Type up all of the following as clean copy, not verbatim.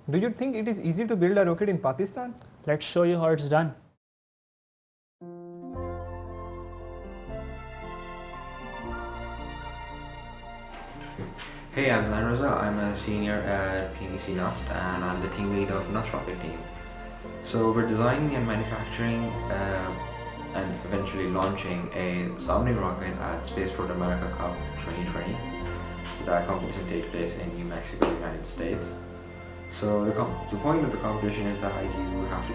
Do you think it is easy to build a rocket in Pakistan? Let's show you how it's done. Hey, I'm Lanroza. I'm a senior at PNEC NUST and I'm the team lead of NUST Rocket Team. So we're designing and manufacturing and eventually launching a sounding rocket at Spaceport America Cup 2020. So that competition takes place in New Mexico, United States. So the point of the competition is that you have to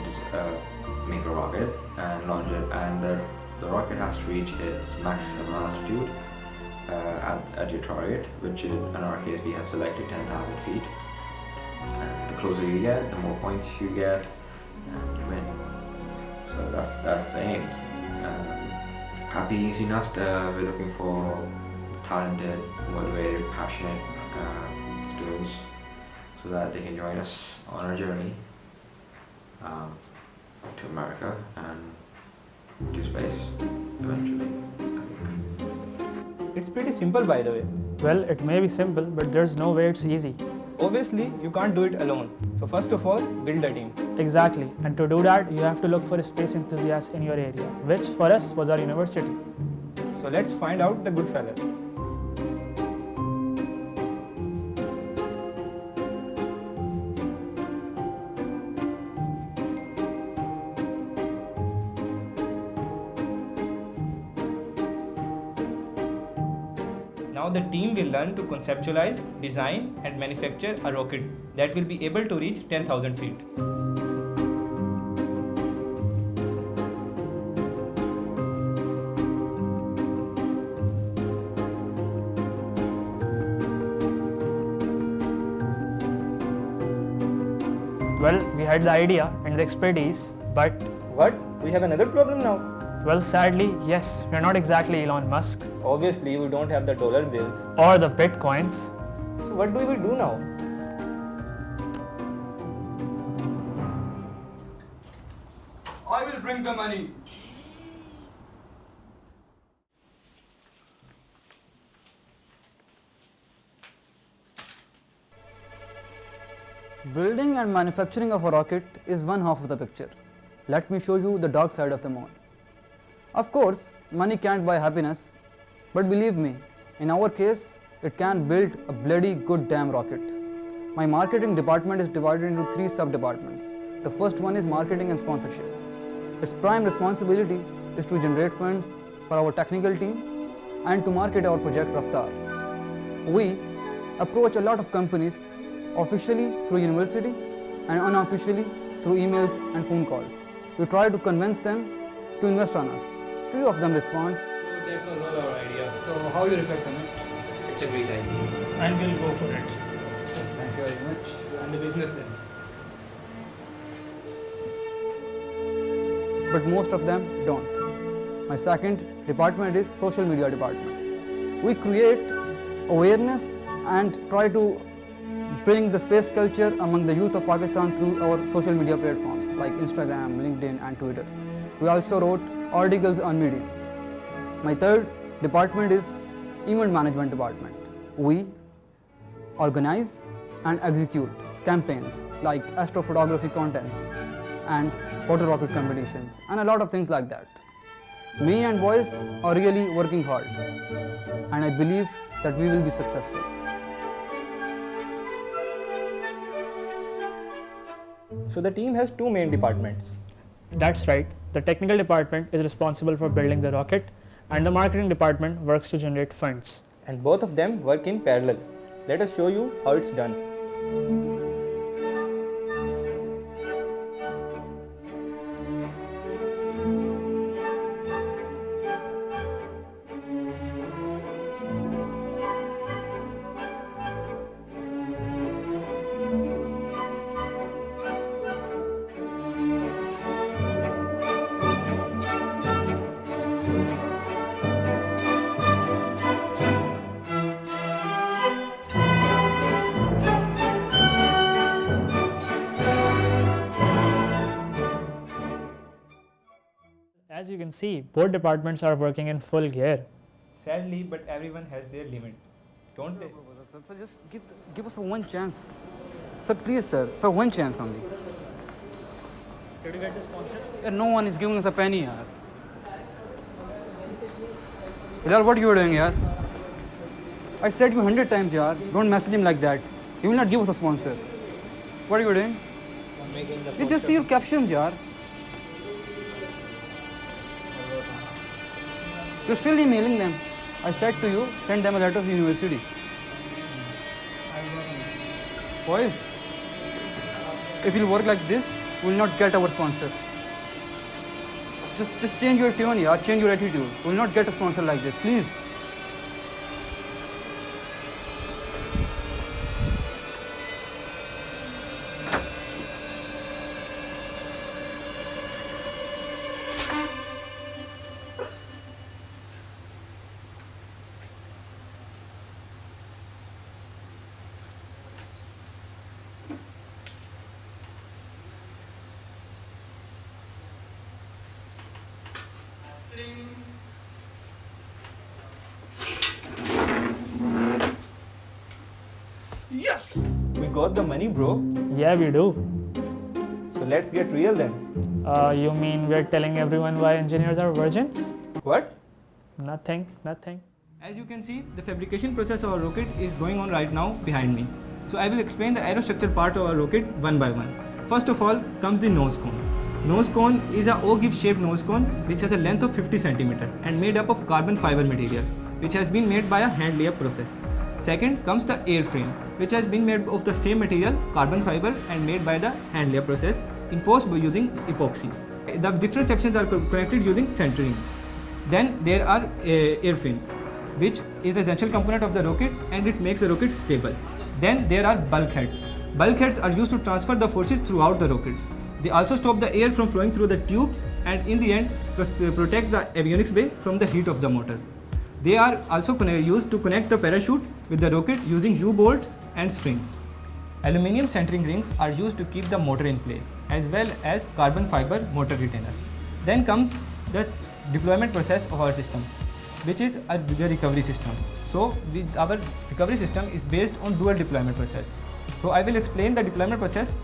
make a rocket and launch it, and the rocket has to reach its maximum altitude at your target, which in our case we have selected 10,000 feet. And the closer you get, the more points you get, and you win. So that's the aim. At PNEC NUST, we're looking for talented, motivated, passionate students so that they can join us on our journey to America and to space eventually, I think. It's pretty simple, by the way. Well, it may be simple, but there's no way it's easy. Obviously, you can't do it alone. So first of all, build a team. Exactly, and to do that, you have to look for space enthusiasts in your area, which for us was our university. So let's find out the good fellas. Now the team will learn to conceptualize, design and manufacture a rocket that will be able to reach 10,000 feet. Well, we had the idea and the expertise, but What? We have another problem now. well, sadly, yes, we're not exactly Elon Musk Obviously, we don't have the dollar bills. or the bitcoins. So what do we do now? I will bring the money. Building and manufacturing of a rocket is one half of the picture. Let me show you the dark side of the moon. Of course, money can't buy happiness, but believe me, in our case, it can build a bloody good damn rocket. My marketing department is divided into 3 sub-departments. The first one is marketing and sponsorship. Its prime responsibility is to generate funds for our technical team and to market our project Raftar. We approach a lot of companies officially through university and unofficially through emails and phone calls. We try to convince them to invest on us. Few of them respond. So that was all our idea. So how you reflect on it? It's a great idea. And we'll go for it. Thank you very much. And the business then. But most of them don't. My second department is social media department. We create awareness and try to bring the space culture among the youth of Pakistan through our social media platforms like Instagram, LinkedIn and Twitter. We also wrote articles on Medium. My third department is event management department. We organize and execute campaigns like astrophotography contests and water rocket competitions and a lot of things like that. Me and boys are really working hard and I believe that we will be successful. So the team has 2 main departments. That's right, the technical department is responsible for building the rocket, and the marketing department works to generate funds. And both of them work in parallel. Let us show you how it's done. As you can see, both departments are working in full gear. Sadly, but everyone has their limit, don't they? So just give us one chance. Sir, please, sir. Sir, one chance only. Did you get the sponsor? Yeah, no one is giving us a penny, yaar. Bilal, what you are doing, yaar? I said you 100 times, yaar. Don't message him like that. He will not give us a sponsor. What are you doing? I'm making the You just see your captions, yaar. You're still emailing them. I said to you, send them a letter to the university. Boys, if you'll work like this, we'll not get our sponsor. Just change your tune, yaar. Change your attitude. We'll not get a sponsor like this, please. Yes! We got the money, bro. Yeah, we do. So let's get real then. You mean we're telling everyone why engineers are virgins? What? Nothing. As you can see, the fabrication process of our rocket is going on right now behind me. So I will explain the aerostructure part of our rocket one by one. First of all comes the nose cone. Nose cone is a O-give shaped nose cone which has a length of 50 cm and made up of carbon fiber material which has been made by a hand layup process. Second comes the airframe which has been made of the same material, carbon fiber, and made by the hand layup process enforced by using epoxy. The different sections are connected using centerings. Then there are airframes, which is the essential component of the rocket and it makes the rocket stable. Then there are bulkheads. Bulkheads are used to transfer the forces throughout the rockets. They also stop the air from flowing through the tubes and in the end protect the avionics bay from the heat of the motor. They are also used to connect the parachute with the rocket using U-bolts and strings. Aluminium centering rings are used to keep the motor in place as well as carbon fiber motor retainer. Then comes the deployment process of our system, which is the recovery system. So our recovery system is based on dual deployment process. So I will explain the deployment process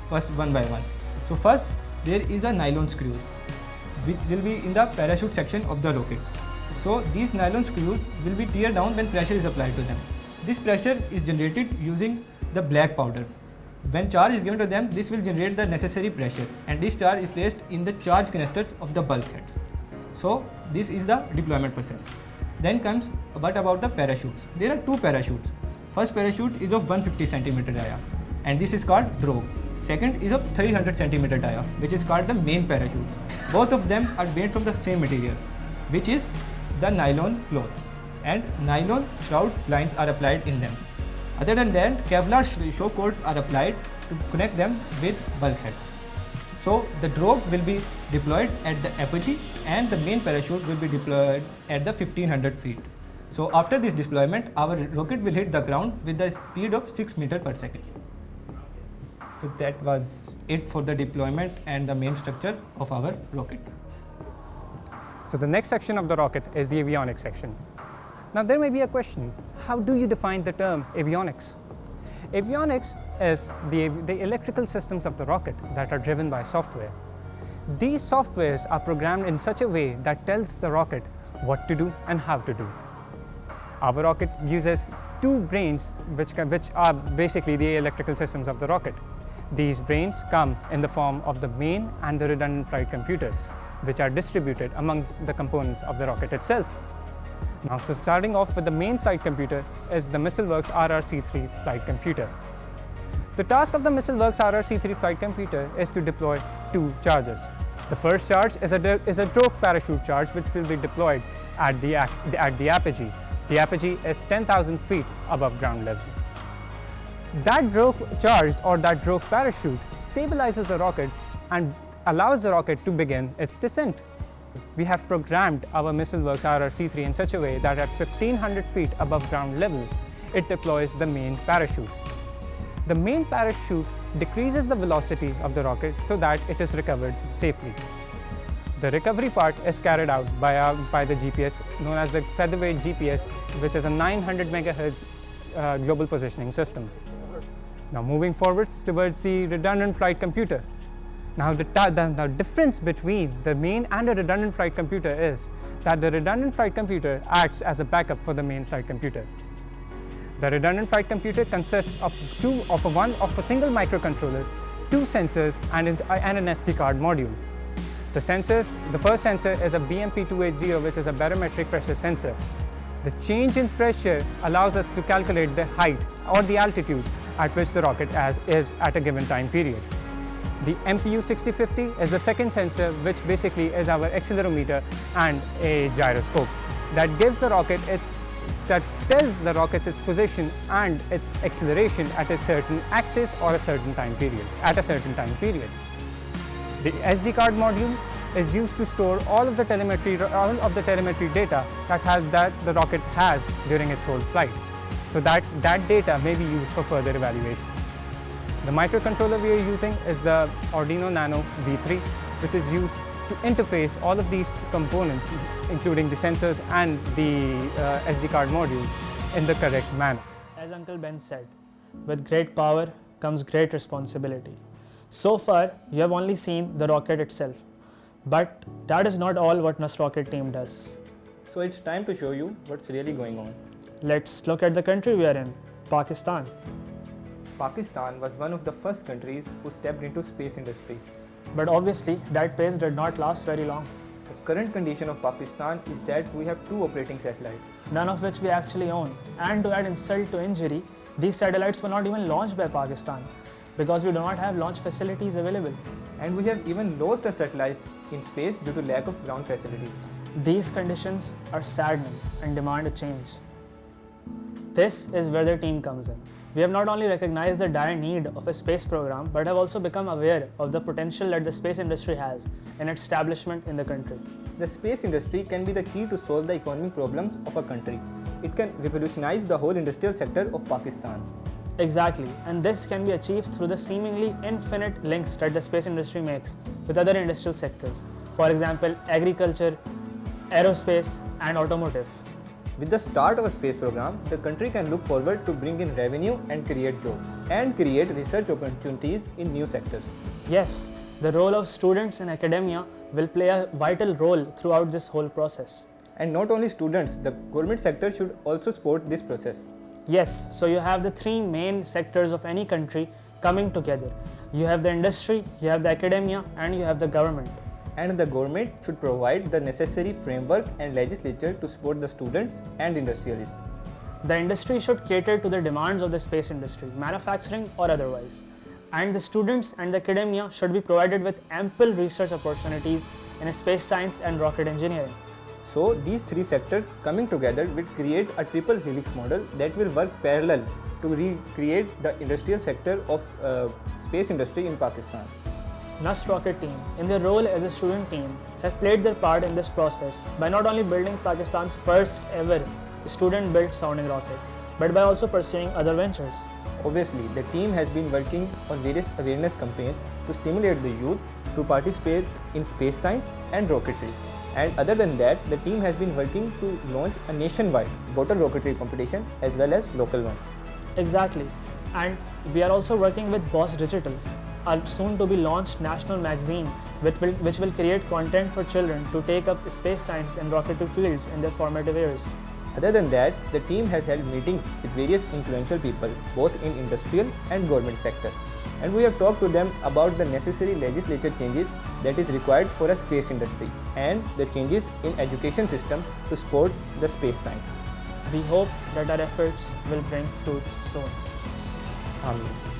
first one by one. So first there is a nylon screws which will be in the parachute section of the rocket. So these nylon screws will be teared down when pressure is applied to them. This pressure is generated using the black powder. When charge is given to them, this will generate the necessary pressure and this charge is placed in the charge canisters of the bulkheads. So this is the deployment process. Then comes what about the parachutes. There are two parachutes. First parachute is of 150 cm dia and this is called drogue. Second is of 300 cm dia which is called the main parachutes. Both of them are made from the same material which is the nylon cloth and nylon shroud lines are applied in them. Other than that, Kevlar shock cords are applied to connect them with bulkheads. So the drogue will be deployed at the apogee and the main parachute will be deployed at the 1500 feet. So after this deployment, our rocket will hit the ground with the speed of 6 meters per second. So that was it for the deployment and the main structure of our rocket. So the next section of the rocket is the avionics section. Now there may be a question, how do you define the term avionics? Avionics is the electrical systems of the rocket that are driven by software. These softwares are programmed in such a way that tells the rocket what to do and how to do. Our rocket uses two brains which are basically the electrical systems of the rocket. These brains come in the form of the main and the redundant flight computers, which are distributed amongst the components of the rocket itself. Now, so starting off with the main flight computer is the MissileWorks RRC-3 flight computer. The task of the MissileWorks RRC-3 flight computer is to deploy two charges. The first charge is a drogue parachute charge which will be deployed at the apogee. The apogee is 10,000 feet above ground level. That drogue charge or that drogue parachute stabilizes the rocket and allows the rocket to begin its descent. We have programmed our MissileWorks RRC-3 in such a way that at 1500 feet above ground level, it deploys the main parachute. The main parachute decreases the velocity of the rocket so that it is recovered safely. The recovery part is carried out by the GPS known as the Featherweight GPS, which is a 900 MHz global positioning system. Now moving forward towards the redundant flight computer. Now the difference between the main and a redundant flight computer is that the redundant flight computer acts as a backup for the main flight computer. The redundant flight computer consists of a single microcontroller, 2 sensors and an SD card module. The first sensor is a BMP280, which is a barometric pressure sensor. The change in pressure allows us to calculate the height or the altitude at which the rocket is at a given time period. The MPU6050 is the second sensor, which basically is our accelerometer and a gyroscope that tells the rocket its position and its acceleration at a certain axis or a certain time period. The SD card module is used to store all of the telemetry data that the rocket has during its whole flight, so that data may be used for further evaluation. The microcontroller we are using is the Arduino Nano V3, which is used to interface all of these components, including the sensors and the SD card module, in the correct manner. As Uncle Ben said, with great power comes great responsibility. So far, you have only seen the rocket itself, but that is not all what NUST Rocket team does. So it's time to show you what's really going on. Let's look at the country we are in, Pakistan. Pakistan was one of the first countries who stepped into space industry. But obviously, that pace did not last very long, The current condition of Pakistan is that we have 2 operating satellites. none of which we actually own. And to add insult to injury, these satellites were not even launched by Pakistan because we do not have launch facilities available. And we have even lost a satellite in space due to lack of ground facility. These conditions are saddening and demand a change. This is where the team comes in. We have not only recognized the dire need of a space program, but have also become aware of the potential that the space industry has in its establishment in the country. The space industry can be the key to solve the economic problems of a country. It can revolutionize the whole industrial sector of Pakistan. Exactly, and this can be achieved through the seemingly infinite links that the space industry makes with other industrial sectors. For example, agriculture, aerospace, and automotive. With the start of a space program, the country can look forward to bring in revenue and create jobs, and create research opportunities in new sectors. Yes, the role of students in academia will play a vital role throughout this whole process. And not only students, the government sector should also support this process. Yes, so you have the 3 main sectors of any country coming together. You have the industry, you have the academia, and you have the government. And the government should provide the necessary framework and legislature to support the students and industrialists. The industry should cater to the demands of the space industry, manufacturing or otherwise. And the students and the academia should be provided with ample research opportunities in space science and rocket engineering. So these 3 sectors coming together will create a triple helix model that will work parallel to recreate the industrial sector of space industry in Pakistan. NUST Rocket team, in their role as a student team, have played their part in this process by not only building Pakistan's first ever student-built sounding rocket, but by also pursuing other ventures. Obviously, the team has been working on various awareness campaigns to stimulate the youth to participate in space science and rocketry. And other than that, the team has been working to launch a nationwide bottle rocketry competition as well as local one. Exactly, and we are also working with Boss Digital, a soon to be launched national magazine which will create content for children to take up space science and rocketry fields in their formative years. Other than that, the team has held meetings with various influential people both in industrial and government sector, and we have talked to them about the necessary legislature changes that is required for a space industry and the changes in education system to support the space science. We hope that our efforts will bring fruit soon. Amen.